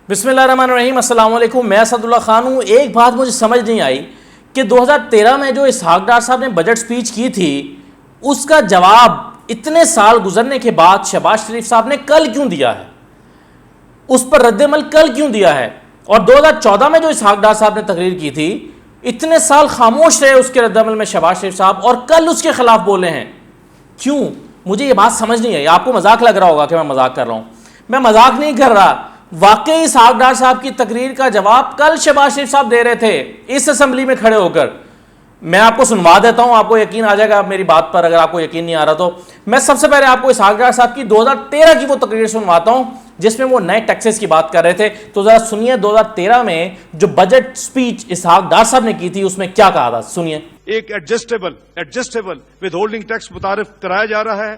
بسم اللہ الرحمن الرحیم، السلام علیکم۔ میں اسد اللہ خان ہوں۔ ایک بات مجھے سمجھ نہیں آئی کہ 2013 میں جو اسحاق ڈار صاحب نے بجٹ سپیچ کی تھی، اس کا جواب اتنے سال گزرنے کے بعد شہباز شریف صاحب نے کل کیوں دیا ہے؟ اس پر رد عمل کل کیوں دیا ہے؟ اور 2014 میں جو اسحاق ڈار صاحب نے تقریر کی تھی، اتنے سال خاموش رہے اس کے رد عمل میں شہباز شریف صاحب، اور کل اس کے خلاف بولے ہیں۔ کیوں؟ مجھے یہ بات سمجھ نہیں آئی۔ آپ کو مذاق لگ رہا ہوگا کہ میں مذاق کر رہا ہوں، میں مذاق نہیں کر رہا۔ واقعی اسحاق ڈار صاحب کی تقریر کا جواب کل شہباز شریف صاحب دے رہے تھے اس اسمبلی میں کھڑے ہو کر۔ میں آپ کو سنوا دیتا ہوں، آپ کو یقین آ جائے گا میری بات پر، اگر آپ کو یقین نہیں آ رہا تو۔ میں سب سے پہلے آپ کو اسحاق ڈار صاحب کی 2013 کی وہ تقریر سنواتا ہوں جس میں وہ نئے ٹیکسز کی بات کر رہے تھے۔ تو ذرا سنیے 2013 میں جو بجٹ سپیچ اسحاق ڈار صاحب نے کی تھی اس میں کیا کہا تھا، سنیے۔ ایک ایڈجسٹیبل ود ہولڈنگ ٹیکس متعارف کرایا جا رہا ہے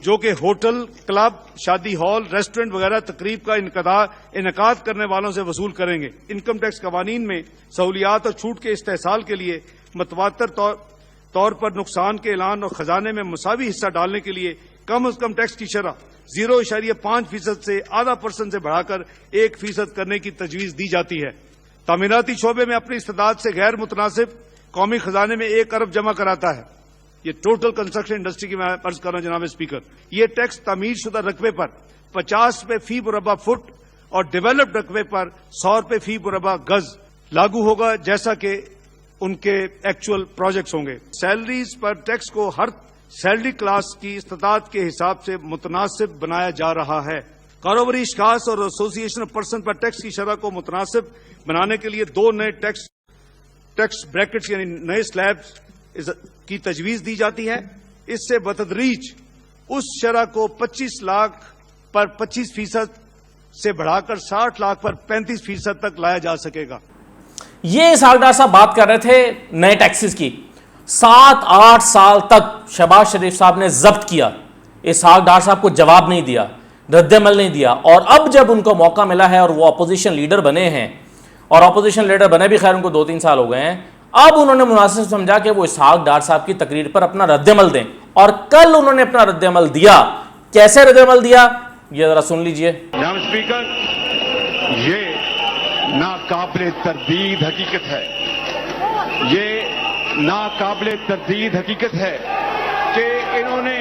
جو کہ ہوٹل، کلب، شادی ہال، ریسٹورنٹ وغیرہ تقریب کا انعقاد کرنے والوں سے وصول کریں گے۔ انکم ٹیکس قوانین میں سہولیات اور چھوٹ کے استحصال کے لیے متواتر طور پر نقصان کے اعلان اور خزانے میں مساوی حصہ ڈالنے کے لیے کم از کم ٹیکس کی شرح 0.5% سے %، سے بڑھا کر 1% کرنے کی تجویز دی جاتی ہے۔ تعمیراتی شعبے میں اپنی استعداد سے غیر متناسب قومی خزانے میں 1 ارب جمع کراتا ہے۔ یہ ٹوٹل کنسٹرکشن انڈسٹری کی میں عرض کر رہا ہوں جناب اسپیکر۔ یہ ٹیکس تعمیر شدہ رقبے پر 50 روپے فی مربع فٹ اور ڈیولپڈ رقبے پر 100 روپے فی مربع گز لاگو ہوگا، جیسا کہ ان کے ایکچوئل پروجیکٹس ہوں گے۔ سیلریز پر ٹیکس کو ہر سیلری کلاس کی استطاعت کے حساب سے متناسب بنایا جا رہا ہے۔ کاروباری اشخاص اور ایسوسی ایشن آف پرسن پر ٹیکس کی شرح کو متناسب بنانے کے لیے 2 نئے ٹیکس بریکٹس یعنی نئے سلیبز کی تجویز دی جاتی ہے۔ اس سے بتدریج اس شرح کو 25 لاکھ پر 25% سے بڑھا کر 60 لاکھ پر 35% تک لایا جا سکے گا۔ یہ اسحاق ڈار صاحب بات کر رہے تھے نئے ٹیکسز کی۔ 7-8 سال تک شہباز شریف صاحب نے ضبط کیا، اسحاق ڈار صاحب کو جواب نہیں دیا، رد عمل نہیں دیا، اور اب جب ان کو موقع ملا ہے اور وہ اپوزیشن لیڈر بنے ہیں، اور اپوزیشن لیڈر بنے بھی خیر ان کو 2-3 سال ہو گئے ہیں، اب انہوں نے مناسب سمجھا کہ وہ اسحاق ڈار صاحب کی تقریر پر اپنا رد عمل دیں، اور کل انہوں نے اپنا رد عمل دیا۔ کیسے رد عمل دیا یہ ذرا سن لیجئے۔ جناب اسپیکر، یہ ناقابل تردید حقیقت ہے، یہ ناقابل تردید حقیقت ہے کہ انہوں نے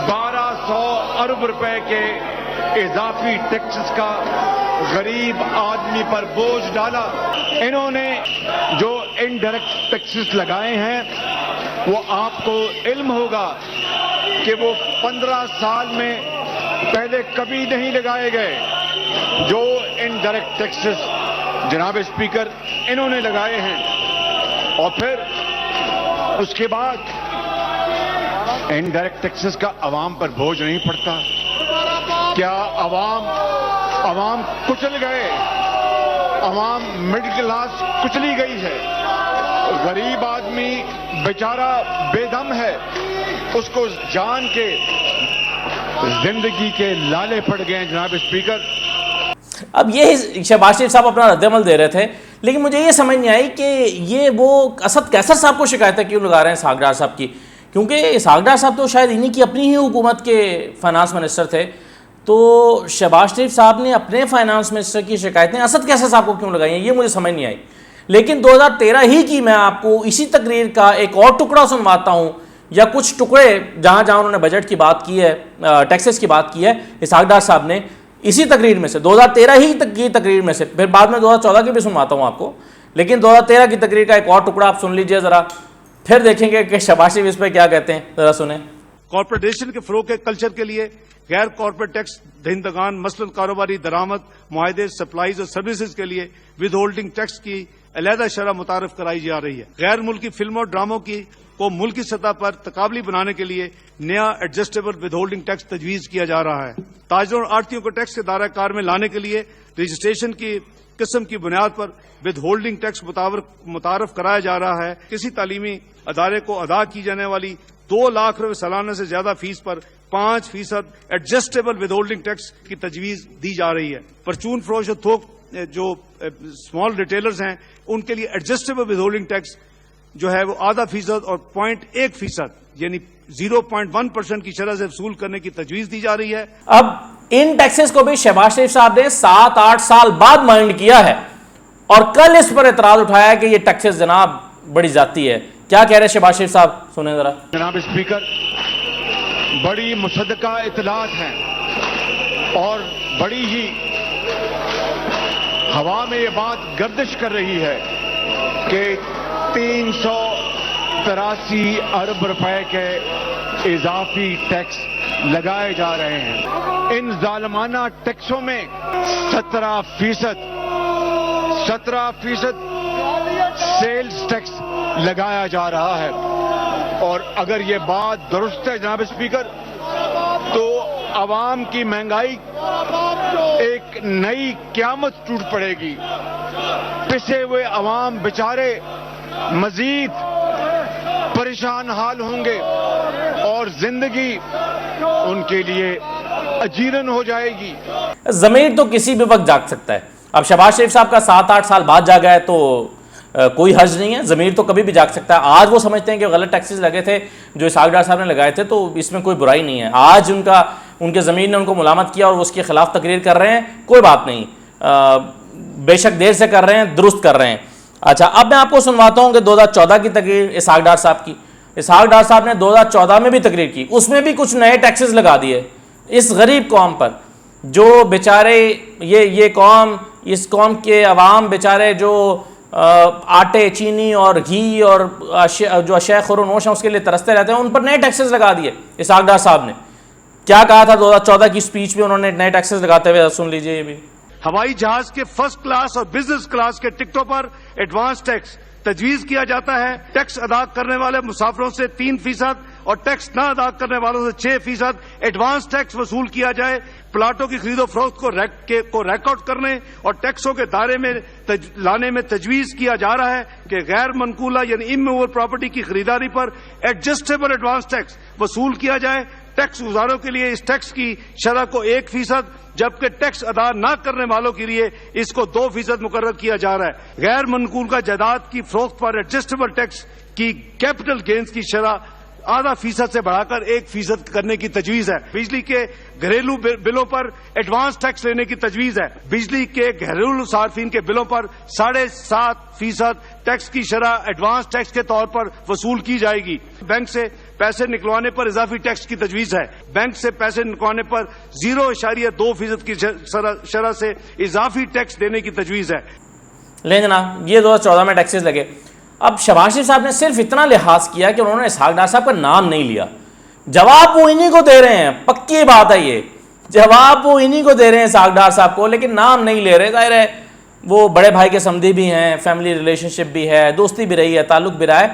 1200 ارب روپے کے اضافی ٹیکسز کا غریب آدمی پر بوجھ ڈالا۔ انہوں نے جو انڈائریکٹ ٹیکسز لگائے ہیں وہ آپ کو علم ہوگا کہ وہ 15 سال میں پہلے کبھی نہیں لگائے گئے۔ جو انڈائریکٹ ٹیکسز جناب اسپیکر انہوں نے لگائے ہیں، اور پھر اس کے بعد انڈائریکٹ ٹیکسز کا عوام پر بوجھ نہیں پڑتا۔ کیا عوام کچل گئے؟ عوام مڈل کلاس کچلی گئی ہے، غریب آدمی بیچارہ بے دم ہے، اس کو جان کے زندگی کے لالے پڑ گئے ہیں جناب اسپیکر۔ اب یہ شہباز شریف صاحب اپنا رد عمل دے رہے تھے، لیکن مجھے یہ سمجھ نہیں آئی کہ یہ وہ اسد کیسر صاحب کو شکایتیں کیوں لگا رہے ہیں اسحاق ڈار صاحب کی، کیونکہ اسحاق ڈار صاحب تو شاید انہی کی اپنی ہی حکومت کے فائنانس منسٹر تھے، تو شہباز شریف صاحب نے اپنے فائنانس منسٹر کی شکایتیں اسد کیسر صاحب کو کیوں لگائی ہیں، یہ مجھے سمجھ نہیں آئی۔ لیکن 2013 ہی کی میں آپ کو اسی تقریر کا ایک اور ٹکڑا سنواتا ہوں، یا کچھ ٹکڑے جہاں انہوں نے بجٹ کی بات کی ہے، ٹیکسز کی بات کی ہے اسحاق ڈار صاحب نے، اسی تقریر میں سے 2013 ہی کی تقریر میں سے، پھر بعد میں 2014 کی بھی سنواتا ہوں آپ کو، لیکن 2013 کی تقریر کا ایک اور ٹکڑا آپ سن لیجئے ذرا، پھر دیکھیں گے کہ شہباز شریف اس پہ کیا کہتے ہیں، ذرا سنیں۔ کارپوریشن کے فروغ کے کلچر کے لیے غیر کارپوریٹ ٹیکس دہندگان مثلاً کاروباری درآمد، معاہدے، سپلائیز اور سروسز کے لیے ود ہولڈنگ ٹیکس کی علیحدہ شرح متعارف کرائی جا رہی ہے۔ غیر ملکی فلموں اور ڈراموں کو ملکی سطح پر تقابلی بنانے کے لیے نیا ایڈجسٹیبل ود ہولڈنگ ٹیکس تجویز کیا جا رہا ہے۔ تاجروں اور آڑھتیوں کو ٹیکس کے دائرہ کار میں لانے کے لیے رجسٹریشن کی قسم کی بنیاد پر ود ہولڈنگ ٹیکس متعارف کرایا جا رہا ہے۔ کسی تعلیمی ادارے کو ادا کی جانے والی 2 لاکھ روپے سالانہ سے زیادہ فیس پر 5% ایڈجسٹیبل ود ہولڈنگ ٹیکس کی تجویز دی جا رہی ہے۔ پرچون فروش اور تھوک جو اسمال ریٹیلرز ہیں ان کے لیے ایڈجسٹیبل ود ہولڈنگ ٹیکس جو ہے وہ 0.5% اور 0.1% یعنی 0.1% کی شرح سے وصول کرنے کی تجویز دی جا رہی ہے۔ اب ان ٹیکسز کو بھی شہباز شریف صاحب نے 7-8 سال بعد مائنڈ کیا ہے اور کل اس پر اعتراض اٹھایا کہ یہ ٹیکسز جناب بڑی زیادتی ہے. کیا کہہ رہے ہیں شہباز شریف صاحب, سنیں ذرا. جناب اسپیکر, بڑی مصدقہ اطلاعات ہیں اور بڑی ہی ہوا میں یہ بات گردش کر رہی ہے کہ 383 ارب روپے کے اضافی ٹیکس لگائے جا رہے ہیں. ان ظالمانہ ٹیکسوں میں 17% سیلز ٹیکس لگایا جا رہا ہے. اور اگر یہ بات درست ہے جناب اسپیکر, تو عوام کی مہنگائی ایک نئی قیامت ٹوٹ پڑے گی. پسے ہوئے عوام بیچارے مزید پریشان حال ہوں گے اور زندگی ان کے لیے اجیرن ہو جائے گی. ضمیر تو کسی بھی وقت جاگ سکتا ہے. اب شہباز شریف صاحب کا 7-8 سال بعد جاگا ہے تو کوئی حرج نہیں ہے, ضمیر تو کبھی بھی جاگ سکتا ہے. آج وہ سمجھتے ہیں کہ غلط ٹیکسز لگے تھے جو اسحاق ڈار صاحب نے لگائے تھے, تو اس میں کوئی برائی نہیں ہے. آج ان کے ضمیر نے ان کو ملامت کیا اور وہ اس کے خلاف تقریر کر رہے ہیں, کوئی بات نہیں, بے شک دیر سے کر رہے ہیں, درست کر رہے ہیں. اچھا, اب میں آپ کو سنواتا ہوں کہ 2014 کی تقریر اسحاق ڈار صاحب کی. اسحاق ڈار صاحب نے 2014 میں بھی تقریر کی, اس میں بھی کچھ نئے ٹیکسز لگا دیے اس غریب قوم پر, جو بیچارے یہ قوم, اس قوم کے عوام بیچارے جو آٹے, چینی اور گھی اور جو اشیاء خور و نوش ہیں اس کے لیے ترستے رہتے ہیں, ان پر نئے ٹیکسز لگا دیے اسحاق ڈار صاحب نے. کیا کہا تھا 2014 کی سپیچ میں انہوں نے نئے ٹیکسز لگاتے ہوئے, سن لیجئے یہ بھی. ہوائی جہاز کے فرسٹ کلاس اور بزنس کلاس کے ٹکٹوں پر ایڈوانس ٹیکس تجویز کیا جاتا ہے. ٹیکس ادا کرنے والے مسافروں سے 3% اور ٹیکس نہ ادا کرنے والوں سے 6% ایڈوانس ٹیکس وصول کیا جائے. پلاٹوں کی خرید و فروخت کو ریکارڈ کرنے اور ٹیکسوں کے دائرے میں لانے میں تجویز کیا جا رہا ہے کہ غیر منقولہ یعنی اموویبل پراپرٹی کی خریداری پر ایڈجسٹیبل ایڈوانس ٹیکس وصول کیا جائے. ٹیکس گزاروں کے لیے اس ٹیکس کی شرح کو 1%, جبکہ ٹیکس ادا نہ کرنے والوں کے لیے اس کو 2% مقرر کیا جا رہا ہے. غیر منقولہ جائیداد کی فروخت پر ایڈجسٹیبل ٹیکس کی کیپٹل گینز کی شرح 0.5% سے بڑھا کر 1% کرنے کی تجویز ہے. بجلی کے گھریلو بلوں پر ایڈوانس ٹیکس لینے کی تجویز ہے. بجلی کے گھریلو صارفین کے بلوں پر 7.5% ٹیکس کی شرح ایڈوانس ٹیکس کے طور پر وصول کی جائے گی. بینک سے پیسے نکلوانے پر اضافی ٹیکس کی تجویز ہے. بینک سے پیسے نکلوانے پر 0.2% کی شرح سے اضافی ٹیکس دینے کی تجویز ہے. لیں جناب, یہ 2014 میں ٹیکسز لگے. اب شہباز شریف صاحب نے صرف اتنا لحاظ کیا کہ انہوں نے اسحاق ڈار صاحب کا نام نہیں لیا. جواب وہ انہی کو دے رہے ہیں, پکی بات ہے یہ, جواب وہ انہی کو دے رہے ہیں اسحاق ڈار صاحب کو, لیکن نام نہیں لے رہے. ظاہر ہے وہ بڑے بھائی کے سمدھی بھی ہیں, فیملی ریلیشن شپ بھی ہے, دوستی بھی رہی ہے, تعلق بھی رہا ہے.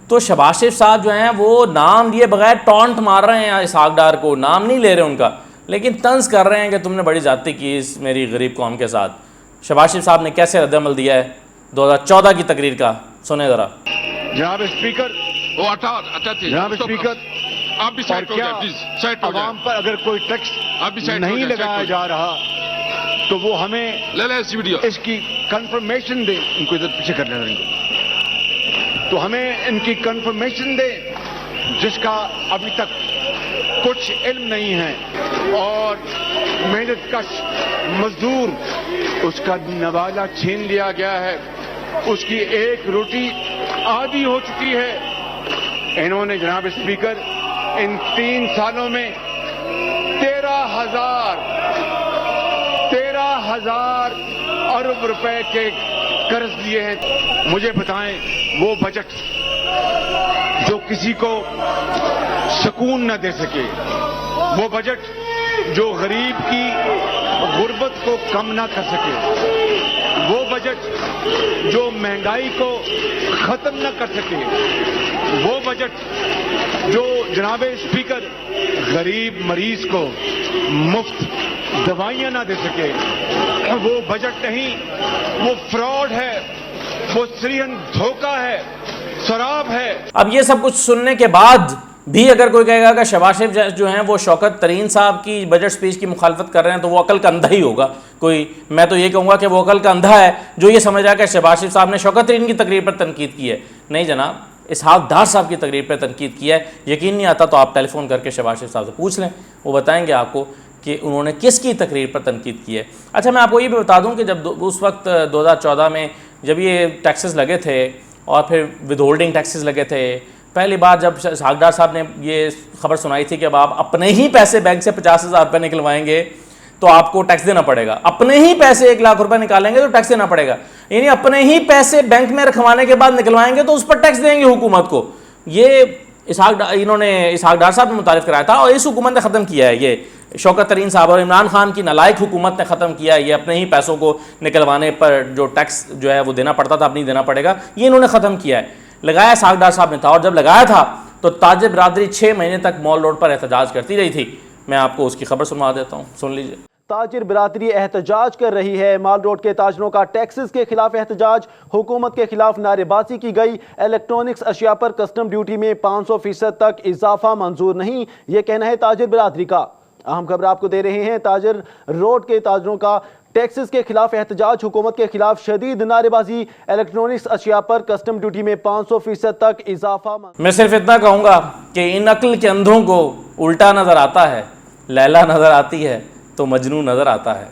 تو شہباز شریف صاحب جو ہیں وہ نام لیے بغیر ٹونٹ مار رہے ہیں اسحاق ڈار کو, نام نہیں لے رہے ان کا, لیکن طنز کر رہے ہیں کہ تم نے بڑی زیادتی کی اس میری غریب قوم کے ساتھ. شہباز شریف صاحب نے کیسے رد عمل دیا ہے 2014 کی تقریر کا, سنیں ذرا. جناب اسپیکر, جناب اسپیکر, آپ بھی سائڈ ہو جائیں پلیز, سائڈ ہو جائیں. عوام پر اگر کوئی ٹیکس آپ بھی سائڈ ہو نہیں جائیں, لگایا جا رہا تو وہ ہمیں لے لیں اس ویڈیو. اس کی کنفرمیشن دیں. ان کو ادھر پیچھے کر لینا, ان کو تو ہمیں ان کی کنفرمیشن دیں جس کا ابھی تک کچھ علم نہیں ہے. اور محنت کش مزدور, اس کا نوالہ چھین لیا گیا ہے, اس کی ایک روٹی آدھی ہو چکی ہے. انہوں نے جناب اسپیکر ان 3 سالوں میں 13,000 ارب روپے کے قرض لیے ہیں. مجھے بتائیں وہ بجٹ جو کسی کو سکون نہ دے سکے, وہ بجٹ جو غریب کی غربت کو کم نہ کر سکے, وہ بجٹ جو مہنگائی کو ختم نہ کر سکے, وہ بجٹ جو جناب اسپیکر غریب مریض کو مفت دوائیاں نہ دے سکے, وہ بجٹ نہیں, وہ فراڈ ہے, وہ سرین دھوکہ ہے, شراب ہے. اب یہ سب کچھ سننے کے بعد بھی اگر کوئی کہے گا کہ شہباز شریف جو ہیں وہ شوکت ترین صاحب کی بجٹ سپیچ کی مخالفت کر رہے ہیں تو وہ عقل کا اندھا ہی ہوگا. کوئی, میں تو یہ کہوں گا کہ وہ عقل کا اندھا ہے جو یہ سمجھ رہا ہے کہ شہباز شریف صاحب نے شوکت ترین کی تقریر پر تنقید کی ہے. نہیں جناب, اسحاق ڈار صاحب کی تقریر پر تنقید کی ہے. یقین نہیں آتا تو آپ ٹیلی فون کر کے شہباز شریف صاحب سے پوچھ لیں, وہ بتائیں گے آپ کو کہ انہوں نے کس کی تقریر پر تنقید کی ہے۔ اچھا میں آپ کو یہ بھی بتا دوں کہ جب اس وقت 2014 میں جب یہ ٹیکسز لگے تھے اور پھر ود ہولڈنگ ٹیکسز لگے تھے، پہلی بار جب اسحاق ڈار صاحب نے یہ خبر سنائی تھی کہ اب آپ اپنے ہی پیسے بینک سے 50,000 روپے نکلوائیں گے تو آپ کو ٹیکس دینا پڑے گا، اپنے ہی پیسے 1,00,000 روپے نکالیں گے تو ٹیکس دینا پڑے گا، یعنی اپنے ہی پیسے بینک میں رکھوانے کے بعد نکلوائیں گے تو اس پر ٹیکس دیں گے حکومت کو۔ یہ انہوں نے اسحاق ڈار صاحب نے متعارف کرایا تھا، اور اس حکومت نے ختم کیا ہے، یہ شوکت ترین صاحب اور عمران خان کی نالائق حکومت نے ختم کیا ہے، یہ اپنے ہی پیسوں کو نکلوانے پر جو ٹیکس جو ہے وہ دینا پڑتا تھا اب نہیں دینا پڑے گا، یہ انہوں نے ختم کیا ہے۔ لگایا اسحاق ڈار صاحب نے تھا، اور جب لگایا تھا تو تاجر برادری 6 مہینے تک مال روڈ پر احتجاج کرتی رہی تھی۔ میں آپ کو اس کی خبر سنوا دیتا ہوں، سن لیجئے۔ تاجر برادری احتجاج کر رہی ہے، مال روڈ کے تاجروں کا ٹیکسز کے خلاف احتجاج، حکومت کے خلاف نعرے بازی کی گئی، الیکٹرانکس اشیاء پر کسٹم ڈیوٹی میں 500% تک اضافہ منظور نہیں، یہ کہنا ہے تاجر برادری کا۔ اہم خبر آپ کو دے رہے ہیں، تاجر روڈ کے تاجروں کا ٹیکسز کے خلاف احتجاج، حکومت کے خلاف شدید نعرے بازی، الیکٹرانکس اشیاء پر کسٹم ڈیوٹی میں 500% تک اضافہ۔ میں صرف اتنا کہوں گا کہ ان عقل کے اندھوں کو الٹا نظر آتا ہے، لیلا نظر آتی ہے تو مجنون نظر آتا ہے۔